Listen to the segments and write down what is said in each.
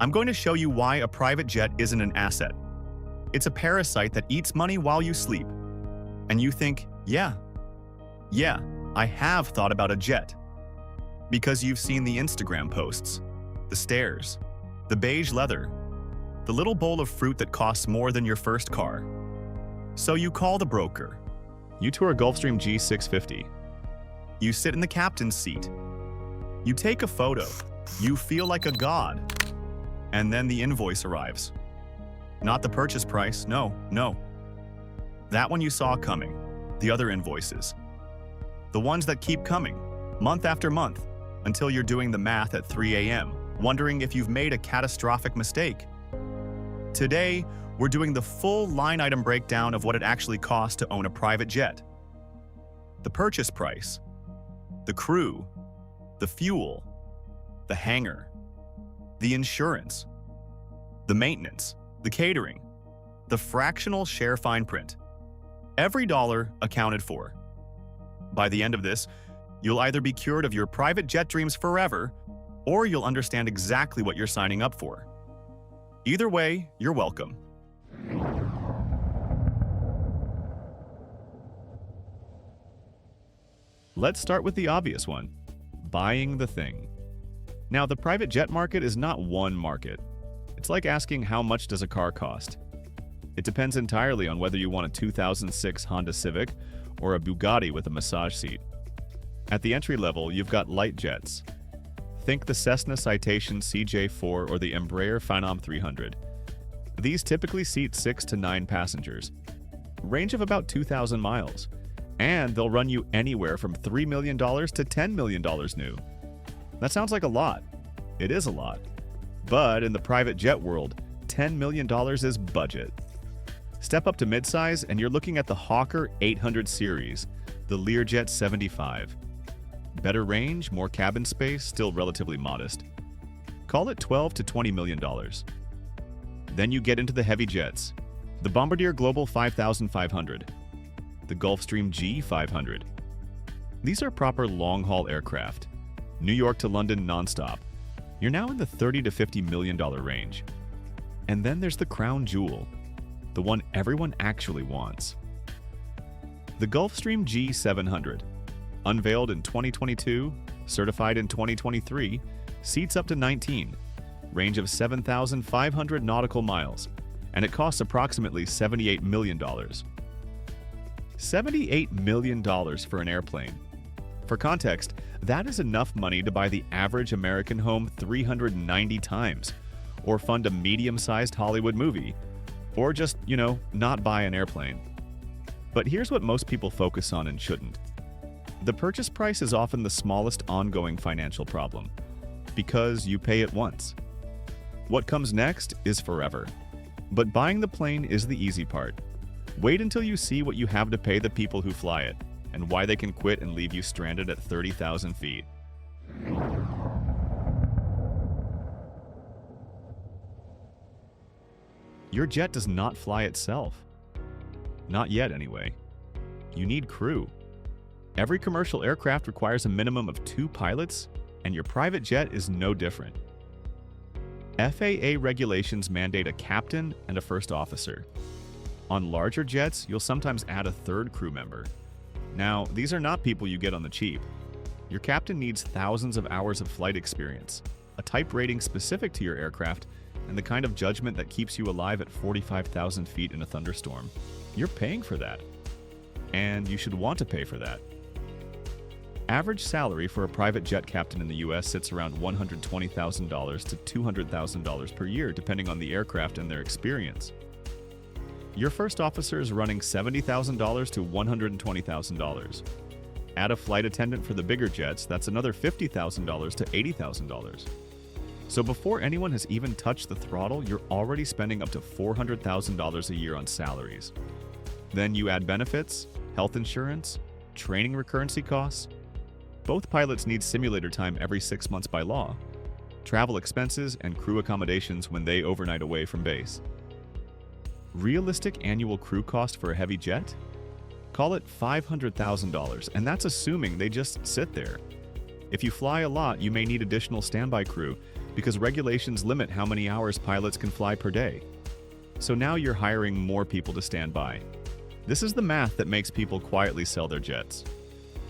I'm going to show you why a private jet isn't an asset. It's a parasite that eats money while you sleep. And you think, yeah, I have thought about a jet. Because you've seen the Instagram posts, the stairs, the beige leather, the little bowl of fruit that costs more than your first car. So you call the broker. You tour a Gulfstream G600. You sit in the captain's seat. You take a photo. You feel like a god. And then the invoice arrives. Not the purchase price, no. That one you saw coming. The other invoices. The ones that keep coming, month after month, until you're doing the math at 3 a.m., wondering if you've made a catastrophic mistake. Today, we're doing the full line item breakdown of what it actually costs to own a private jet. The purchase price, the crew, the fuel, the hangar, the insurance, the maintenance, the catering, the fractional share fine print. Every dollar accounted for. By the end of this, you'll either be cured of your private jet dreams forever, or you'll understand exactly what you're signing up for. Either way, you're welcome. Let's start with the obvious one, buying the thing. Now, the private jet market is not one market. It's like asking how much does a car cost. It depends entirely on whether you want a 2006 Honda Civic or a Bugatti with a massage seat. At the entry level, you've got light jets. Think the Cessna Citation CJ4 or the Embraer Phenom 300. These typically seat 6 to 9 passengers, range of about 2,000 miles, and they'll run you anywhere from $3 million to $10 million new. That sounds like a lot. It is a lot. But in the private jet world, $10 million is budget. Step up to midsize and you're looking at the Hawker 800 series, the Learjet 75. Better range, more cabin space, still relatively modest. Call it $12 to $20 million. Then you get into the heavy jets, the Bombardier Global 5500, the Gulfstream G700. These are proper long-haul aircraft, New York to London nonstop. You're now in the $30 to $50 million range. And then there's the crown jewel, the one everyone actually wants. The Gulfstream G700, unveiled in 2022, certified in 2023, seats up to 19, range of 7,500 nautical miles, and it costs approximately $78 million. $78 million for an airplane. For context, that is enough money to buy the average American home 390 times, or fund a medium-sized Hollywood movie, or just, not buy an airplane. But here's what most people focus on and shouldn't. The purchase price is often the smallest ongoing financial problem, because you pay it once. What comes next is forever. But buying the plane is the easy part. Wait until you see what you have to pay the people who fly it, and why they can quit and leave you stranded at 30,000 feet. Your jet does not fly itself. Not yet, anyway. You need crew. Every commercial aircraft requires a minimum of 2 pilots, and your private jet is no different. FAA regulations mandate a captain and a first officer. On larger jets, you'll sometimes add a 3rd crew member. Now, these are not people you get on the cheap. Your captain needs thousands of hours of flight experience, a type rating specific to your aircraft, and the kind of judgment that keeps you alive at 45,000 feet in a thunderstorm. You're paying for that. And you should want to pay for that. Average salary for a private jet captain in the US sits around $120,000 to $200,000 per year, depending on the aircraft and their experience. Your first officer is running $70,000 to $120,000. Add a flight attendant for the bigger jets, that's another $50,000 to $80,000. So before anyone has even touched the throttle, you're already spending up to $400,000 a year on salaries. Then you add benefits, health insurance, training recurrency costs. Both pilots need simulator time every 6 months by law, travel expenses, and crew accommodations when they overnight away from base. Realistic annual crew cost for a heavy jet? Call it $500,000, and that's assuming they just sit there. If you fly a lot, you may need additional standby crew because regulations limit how many hours pilots can fly per day. So now you're hiring more people to stand by. This is the math that makes people quietly sell their jets.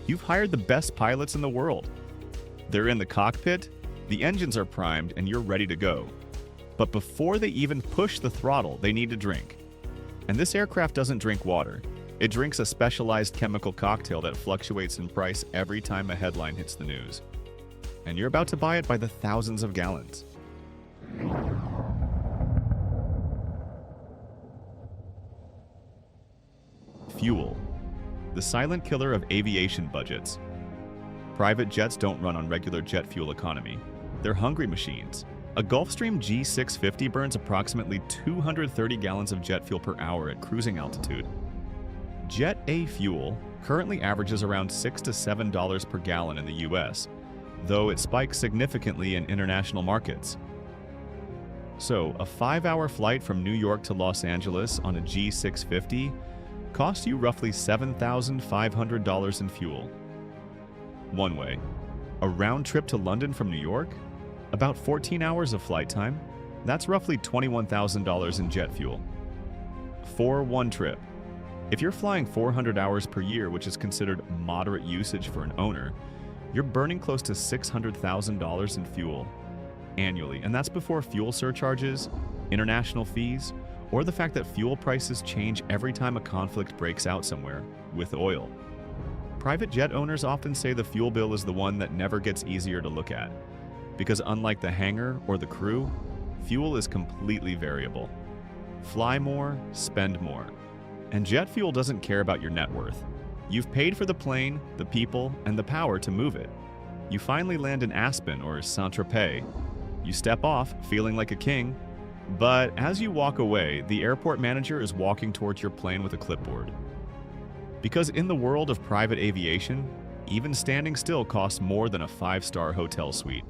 You've hired the best pilots in the world. They're in the cockpit, the engines are primed, and you're ready to go. But before they even push the throttle, they need to drink. And this aircraft doesn't drink water. It drinks a specialized chemical cocktail that fluctuates in price every time a headline hits the news. And you're about to buy it by the thousands of gallons. Fuel, the silent killer of aviation budgets. Private jets don't run on regular jet fuel economy. They're hungry machines. A Gulfstream G700 burns approximately 230 gallons of jet fuel per hour at cruising altitude. Jet A fuel currently averages around $6 to $7 per gallon in the US, though it spikes significantly in international markets. So, a 5-hour flight from New York to Los Angeles on a G650 costs you roughly $7,500 in fuel. One way. A round trip to London from New York? About 14 hours of flight time. That's roughly $21,000 in jet fuel. For one trip. If you're flying 400 hours per year, which is considered moderate usage for an owner, you're burning close to $600,000 in fuel annually, and that's before fuel surcharges, international fees, or the fact that fuel prices change every time a conflict breaks out somewhere, with oil. Private jet owners often say the fuel bill is the one that never gets easier to look at, because unlike the hangar or the crew, fuel is completely variable. Fly more, spend more. And jet fuel doesn't care about your net worth. You've paid for the plane, the people, and the power to move it. You finally land in Aspen or Saint-Tropez. You step off, feeling like a king, but as you walk away, the airport manager is walking towards your plane with a clipboard. Because in the world of private aviation, even standing still costs more than a 5-star hotel suite.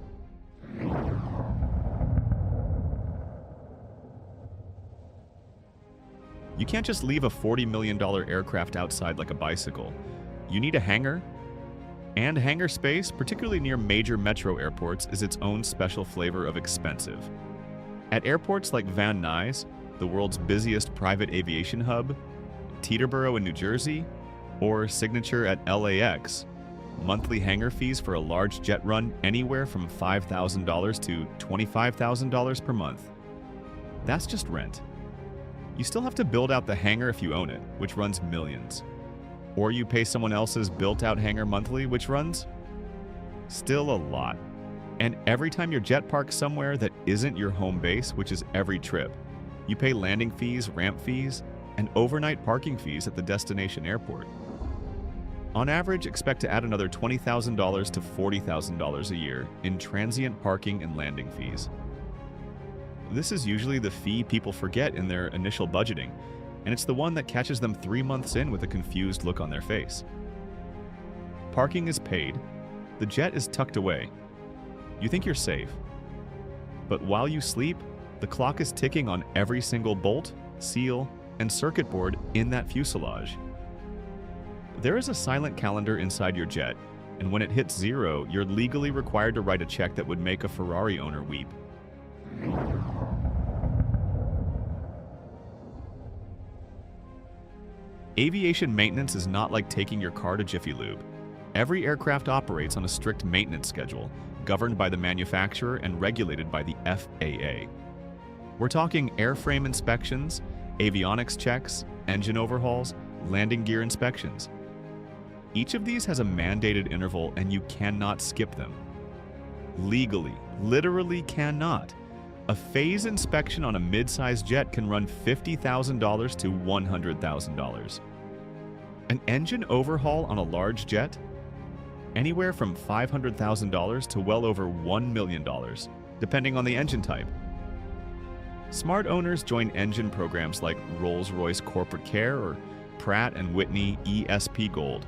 You can't just leave a $40 million aircraft outside like a bicycle. You need a hangar. And hangar space, particularly near major metro airports, is its own special flavor of expensive. At airports like Van Nuys, the world's busiest private aviation hub, Teterboro in New Jersey, or Signature at LAX, monthly hangar fees for a large jet run anywhere from $5,000 to $25,000 per month. That's just rent. You still have to build out the hangar if you own it, which runs millions. Or you pay someone else's built-out hangar monthly, which runs still a lot. And every time your jet parks somewhere that isn't your home base, which is every trip, you pay landing fees, ramp fees, and overnight parking fees at the destination airport. On average, expect to add another $20,000 to $40,000 a year in transient parking and landing fees. This is usually the fee people forget in their initial budgeting, and it's the one that catches them 3 months in with a confused look on their face. Parking is paid, the jet is tucked away. You think you're safe. But while you sleep, the clock is ticking on every single bolt, seal, and circuit board in that fuselage. There is a silent calendar inside your jet, and when it hits 0, you're legally required to write a check that would make a Ferrari owner weep. Aviation maintenance is not like taking your car to Jiffy Lube. Every aircraft operates on a strict maintenance schedule, governed by the manufacturer and regulated by the FAA. We're talking airframe inspections, avionics checks, engine overhauls, landing gear inspections. Each of these has a mandated interval and you cannot skip them. Legally, literally cannot. A phase inspection on a mid-sized jet can run $50,000 to $100,000. An engine overhaul on a large jet? Anywhere from $500,000 to well over $1 million, depending on the engine type. Smart owners join engine programs like Rolls-Royce Corporate Care or Pratt & Whitney ESP Gold,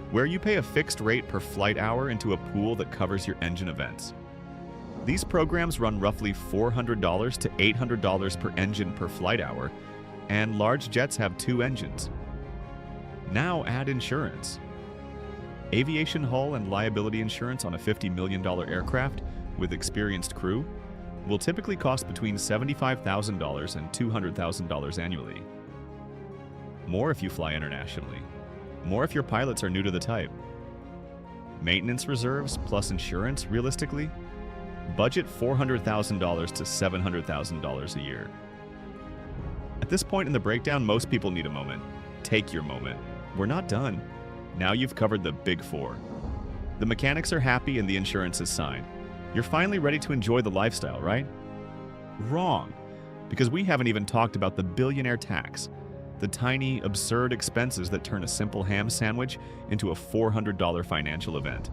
where you pay a fixed rate per flight hour into a pool that covers your engine events. These programs run roughly $400 to $800 per engine per flight hour, and large jets have 2 engines. Now add insurance. Aviation hull and liability insurance on a $50 million aircraft with experienced crew will typically cost between $75,000 and $200,000 annually. More if you fly internationally. More if your pilots are new to the type. Maintenance reserves plus insurance, realistically, budget $400,000 to $700,000 a year. At this point in the breakdown, most people need a moment. Take your moment. We're not done. Now you've covered the big four. The mechanics are happy and the insurance is signed. You're finally ready to enjoy the lifestyle, right? Wrong, because we haven't even talked about the billionaire tax, the tiny, absurd expenses that turn a simple ham sandwich into a $400 financial event.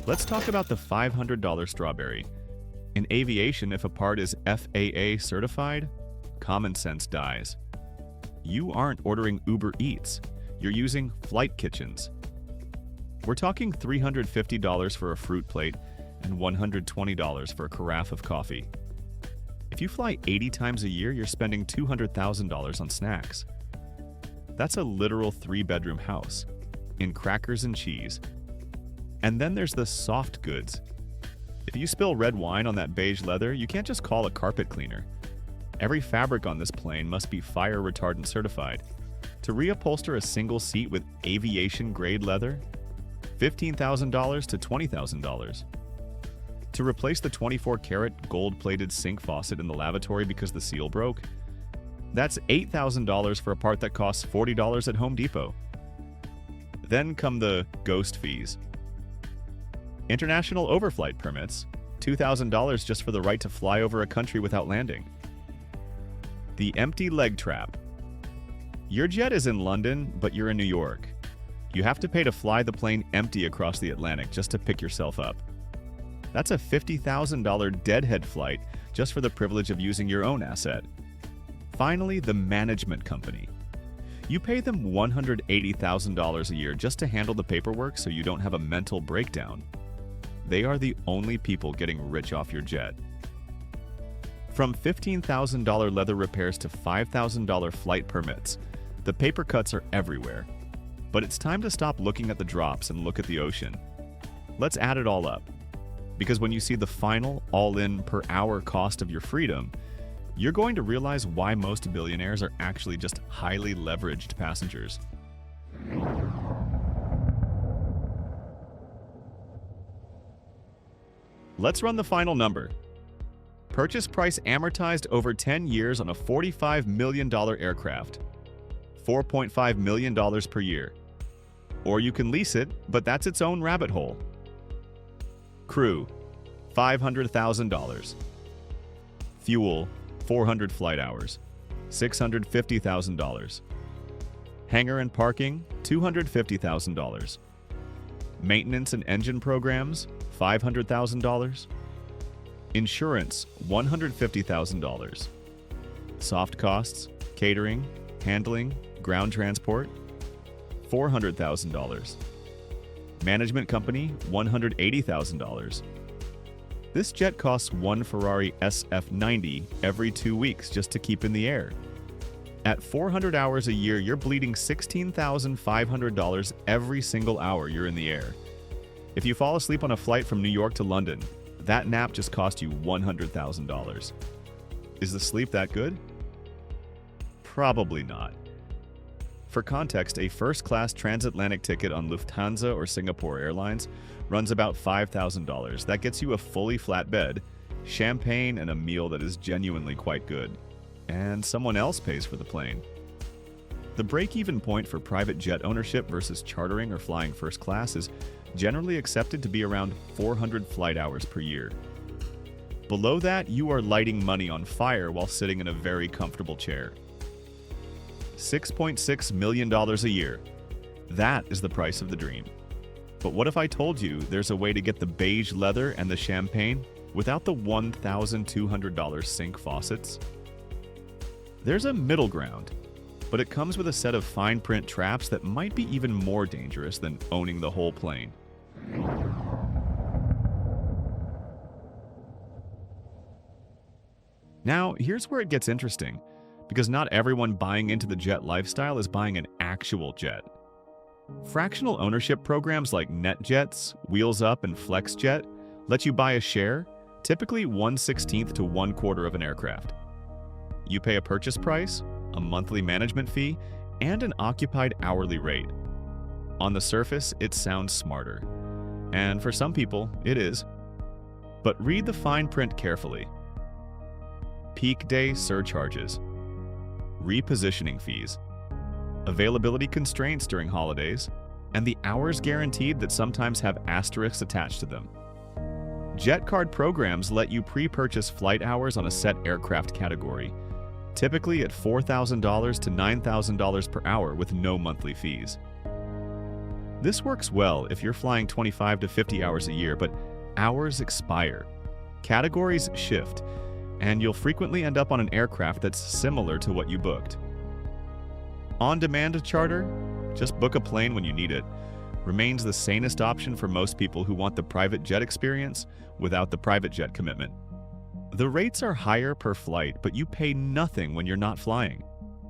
Let's talk about the $500 strawberry. In aviation, if a part is FAA certified, common sense dies. You aren't ordering Uber Eats. You're using flight kitchens. We're talking $350 for a fruit plate and $120 for a carafe of coffee. If you fly 80 times a year, you're spending $200,000 on snacks. That's a literal 3-bedroom house, in crackers and cheese. And then there's the soft goods. If you spill red wine on that beige leather, you can't just call a carpet cleaner. Every fabric on this plane must be fire retardant certified. To reupholster a single seat with aviation-grade leather, $15,000 to $20,000. To replace the 24-karat gold-plated sink faucet in the lavatory because the seal broke, that's $8,000 for a part that costs $40 at Home Depot. Then come the ghost fees. International overflight permits, $2,000 just for the right to fly over a country without landing. The empty leg trap. Your jet is in London, but you're in New York. You have to pay to fly the plane empty across the Atlantic just to pick yourself up. That's a $50,000 deadhead flight just for the privilege of using your own asset. Finally, the management company. You pay them $180,000 a year just to handle the paperwork so you don't have a mental breakdown. They are the only people getting rich off your jet. From $15,000 leather repairs to $5,000 flight permits, the paper cuts are everywhere. But it's time to stop looking at the drops and look at the ocean. Let's add it all up. Because when you see the final, all-in, per-hour cost of your freedom, you're going to realize why most billionaires are actually just highly leveraged passengers. Let's run the final number. Purchase price amortized over 10 years on a $45 million aircraft. $4.5 million per year. Or you can lease it, but that's its own rabbit hole. Crew, $500,000. Fuel, 400 flight hours, $650,000. Hangar and parking, $250,000. Maintenance and engine programs, $500,000. Insurance, $150,000. Soft costs, catering, handling, ground transport, $400,000. Management company, $180,000. This jet costs one Ferrari SF90 every 2 weeks just to keep in the air. At 400 hours a year, you're bleeding $16,500 every single hour you're in the air. If you fall asleep on a flight from New York to London, that nap just cost you $100,000. Is the sleep that good? Probably not. For context, a first-class transatlantic ticket on Lufthansa or Singapore Airlines runs about $5,000. That gets you a fully flat bed, champagne, and a meal that is genuinely quite good. And someone else pays for the plane. The break-even point for private jet ownership versus chartering or flying first class is generally accepted to be around 400 flight hours per year. Below that, you are lighting money on fire while sitting in a very comfortable chair. $6.6 million a year. That is the price of the dream. But what if I told you there's a way to get the beige leather and the champagne without the $1,200 sink faucets? There's a middle ground, but it comes with a set of fine print traps that might be even more dangerous than owning the whole plane. Now, here's where it gets interesting, because not everyone buying into the jet lifestyle is buying an actual jet. Fractional ownership programs like NetJets, Wheels Up, and FlexJet let you buy a share, typically 1/16 to 1/4 of an aircraft. You pay a purchase price, a monthly management fee, and an occupied hourly rate. On the surface, it sounds smarter. And for some people, it is. But read the fine print carefully. Peak day surcharges, repositioning fees, availability constraints during holidays, and the hours guaranteed that sometimes have asterisks attached to them. Jet card programs let you pre-purchase flight hours on a set aircraft category, typically at $4,000 to $9,000 per hour with no monthly fees. This works well if you're flying 25 to 50 hours a year, but hours expire, categories shift, and you'll frequently end up on an aircraft that's similar to what you booked. On-demand charter, just book a plane when you need it, remains the sanest option for most people who want the private jet experience without the private jet commitment. The rates are higher per flight, but you pay nothing when you're not flying.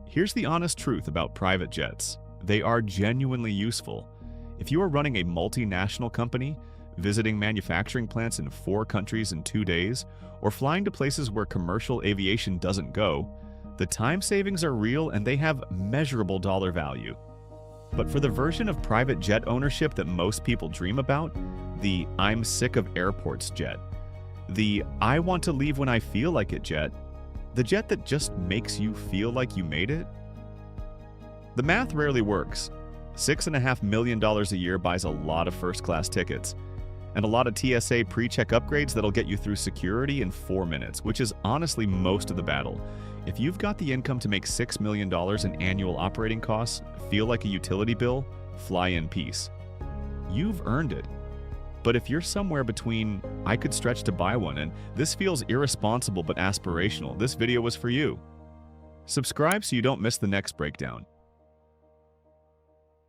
Here's the honest truth about private jets. They are genuinely useful. If you are running a multinational company, visiting manufacturing plants in 4 countries in 2 days, or flying to places where commercial aviation doesn't go, the time savings are real and they have measurable dollar value. But for the version of private jet ownership that most people dream about, the "I'm sick of airports" jet, the "I want to leave when I feel like it" jet, the jet that just makes you feel like you made it, the math rarely works. $6.5 million a year buys a lot of first-class tickets, and a lot of TSA pre-check upgrades that'll get you through security in 4 minutes, which is honestly most of the battle. If you've got the income to make $6 million in annual operating costs feel like a utility bill, fly in peace. You've earned it. But if you're somewhere between "I could stretch to buy one" and "this feels irresponsible but aspirational," this video was for you. Subscribe so you don't miss the next breakdown.